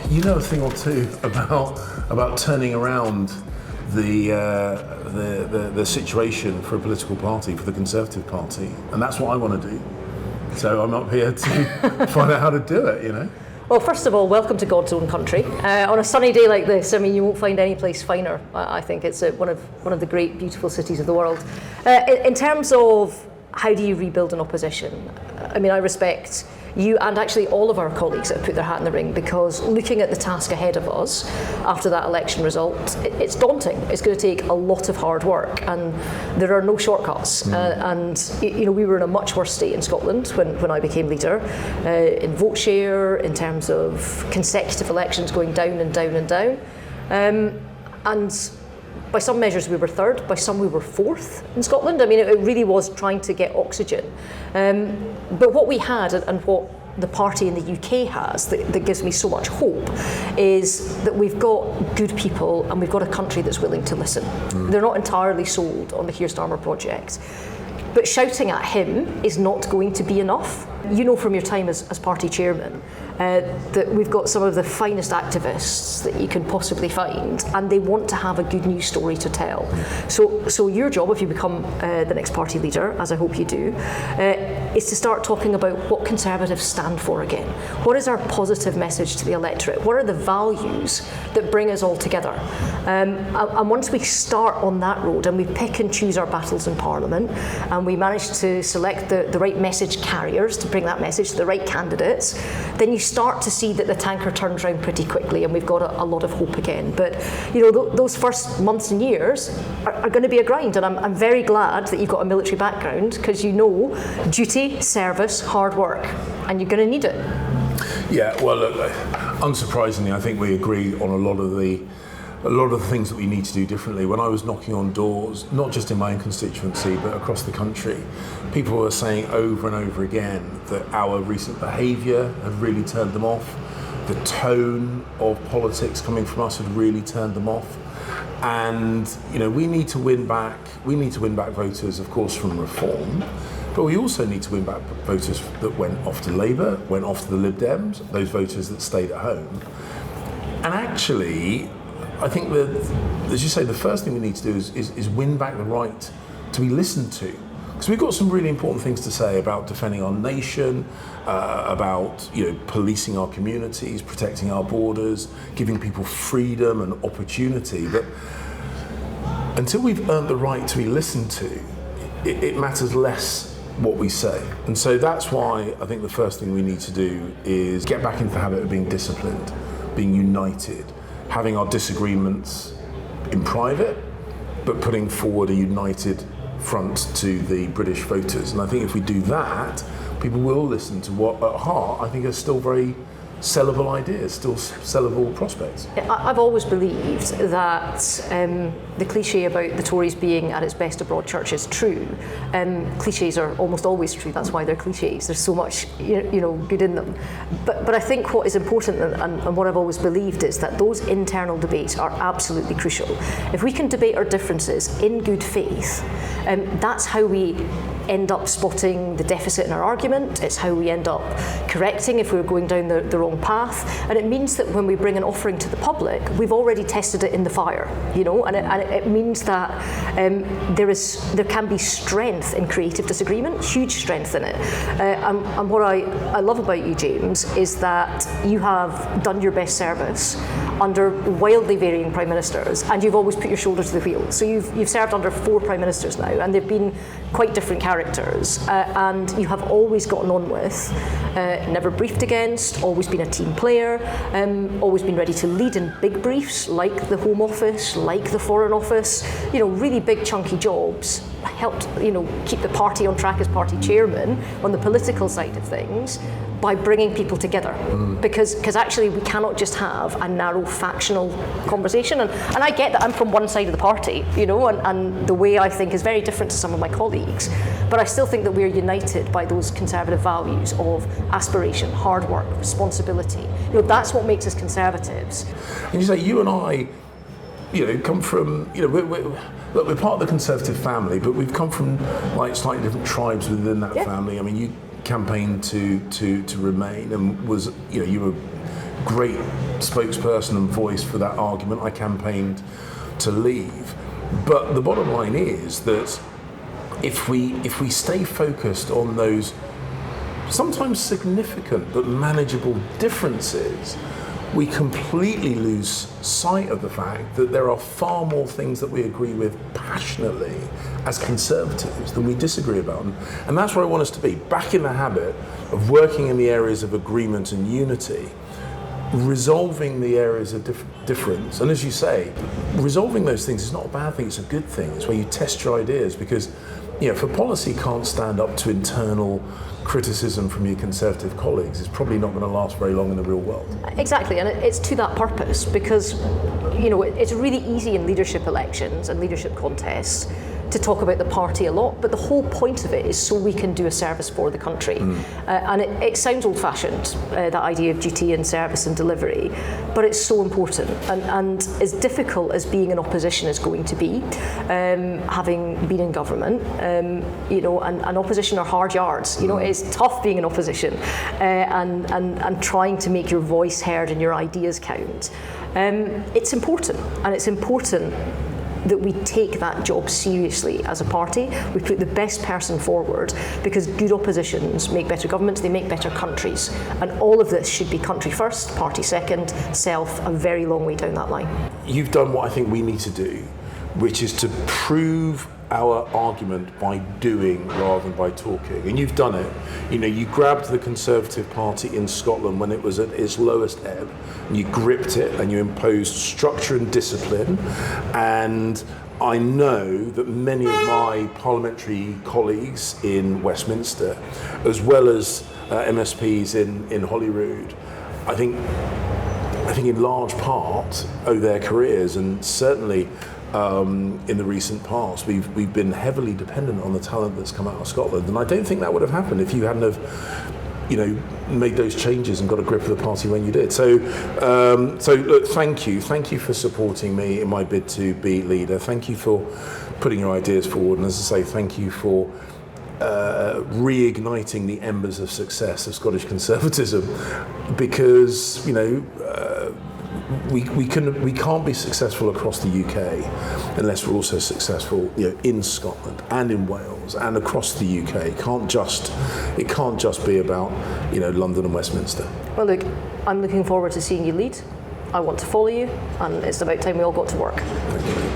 You know a thing or two about turning around the situation for a political party, for the Conservative Party, and that's what I want to do. So I'm up here to find out how to do it, you know. Well, first of all, welcome to God's own country. On a sunny day like this, I mean, you won't find any place finer. I think it's one of the great, beautiful cities of the world. In terms of how do you rebuild an opposition, I mean, I respect you and actually all of our colleagues that have put their hat in the ring, because looking at the task ahead of us after that election result, it's daunting. It's going to take a lot of hard work, and there are no shortcuts. And you know, we were in a much worse state in Scotland when I became leader, in vote share, in terms of consecutive elections going down and down and down. And by some measures we were third, by some we were fourth in Scotland. I mean, it really was trying to get oxygen. But what we had, and what the party in the UK has, that gives me so much hope, is that we've got good people and we've got a country that's willing to listen. They're not entirely sold on the Keir Starmer project. But shouting at him is not going to be enough. You know from your time as party chairman that we've got some of the finest activists that you can possibly find, and they want to have a good news story to tell. So your job, if you become the next party leader, as I hope you do, is to start talking about what Conservatives stand for again. What is our positive message to the electorate? What are the values that bring us all together? And once we start on that road and we pick and choose our battles in Parliament, and we manage to select the right message carriers to bring that message to the right candidates, then you start to see that the tanker turns around pretty quickly, and we've got a lot of hope again. But you know, those first months and years are going to be a grind, and I'm very glad that you've got a military background, because you know duty, service, hard work, and you're going to need it. Yeah, well, look, unsurprisingly, I think we agree on a lot of the things that we need to do differently. When I was knocking on doors, not just in my own constituency, but across the country, people were saying over and over again that our recent behaviour had really turned them off. The tone of politics coming from us had really turned them off. And, you know, we need to win back voters, of course, from reform, but we also need to win back voters that went off to Labour, went off to the Lib Dems, those voters that stayed at home. And actually, I think that, as you say, the first thing we need to do is win back the right to be listened to. Because we've got some really important things to say about defending our nation, about, you know, policing our communities, protecting our borders, giving people freedom and opportunity. But until we've earned the right to be listened to, it matters less what we say. And so that's why I think the first thing we need to do is get back into the habit of being disciplined, being united, having our disagreements in private, but putting forward a united front to the British voters. And I think if we do that, people will listen to what, at heart, I think are still very sellable ideas, still sellable prospects. I've always believed that the cliche about the Tories being at its best a broad church is true. Cliches are almost always true. That's why they're cliches. There's so much, you know, good in them. But I think what is important, and what I've always believed, is that those internal debates are absolutely crucial. If we can debate our differences in good faith, that's how we end up spotting the deficit in our argument. It's how we end up correcting if we're going down the wrong path. And it means that when we bring an offering to the public, we've already tested it in the fire, you know, and it means that there can be strength in creative disagreement, huge strength in it. And what I love about you, James, is that you have done your best service under wildly varying prime ministers, and you've always put your shoulder to the wheel. So you've served under 4 prime ministers now, and they've been quite different characters, and you have always gotten on with, never briefed against, always been a team player, always been ready to lead in big briefs like the Home Office, like the Foreign Office, you know, really big chunky jobs. Helped, you know, keep the party on track as party chairman on the political side of things by bringing people together, because actually we cannot just have a narrow factional conversation, and I get that I'm from one side of the party, you know, and the way I think is very different to some of my colleagues, but I still think that we're united by those Conservative values of aspiration, hard work, responsibility. You know, that's what makes us Conservatives. And you say, you and I, you know, come from, you know, we're part of the Conservative family, but we've come from like slightly different tribes within that family. I mean, you campaigned to remain, and was, you know, you were great spokesperson and voice for that argument. I campaigned to leave. But the bottom line is that if we stay focused on those sometimes significant but manageable differences, we completely lose sight of the fact that there are far more things that we agree with passionately as Conservatives than we disagree about. And that's where I want us to be, back in the habit of working in the areas of agreement and unity, resolving the areas of difference. And as you say, resolving those things is not a bad thing, it's a good thing. It's where you test your ideas, because if a policy can't stand up to internal criticism from your Conservative colleagues, it's probably not going to last very long in the real world. Exactly, and it's to that purpose, because it's really easy in leadership elections and leadership contests to talk about the party a lot, but the whole point of it is so we can do a service for the country. And it sounds old-fashioned, that idea of duty and service and delivery, but it's so important. And as difficult as being in opposition is going to be, having been in government, and opposition are hard yards. It's tough being in opposition, and trying to make your voice heard and your ideas count. It's important, and it's important that we take that job seriously as a party. We put the best person forward, because good oppositions make better governments, they make better countries. And all of this should be country first, party second, self a very long way down that line. You've done what I think we need to do, which is to prove our argument by doing rather than by talking. And you've done it. You grabbed the Conservative Party in Scotland when it was at its lowest ebb, and you gripped it and you imposed structure and discipline. And I know that many of my parliamentary colleagues in Westminster, as well as MSPs in Holyrood, I think in large part owe their careers, and certainly in the recent past, we've been heavily dependent on the talent that's come out of Scotland, and I don't think that would have happened if you hadn't have, made those changes and got a grip of the party when you did. So look, thank you for supporting me in my bid to be leader. Thank you for putting your ideas forward, and as I say, thank you for reigniting the embers of success of Scottish conservatism, because we can't be successful across the UK unless we're also successful, in Scotland and in Wales and across the UK. It can't just be about, London and Westminster. Well, look, I'm looking forward to seeing you lead. I want to follow you, and it's about time we all got to work. Thank you.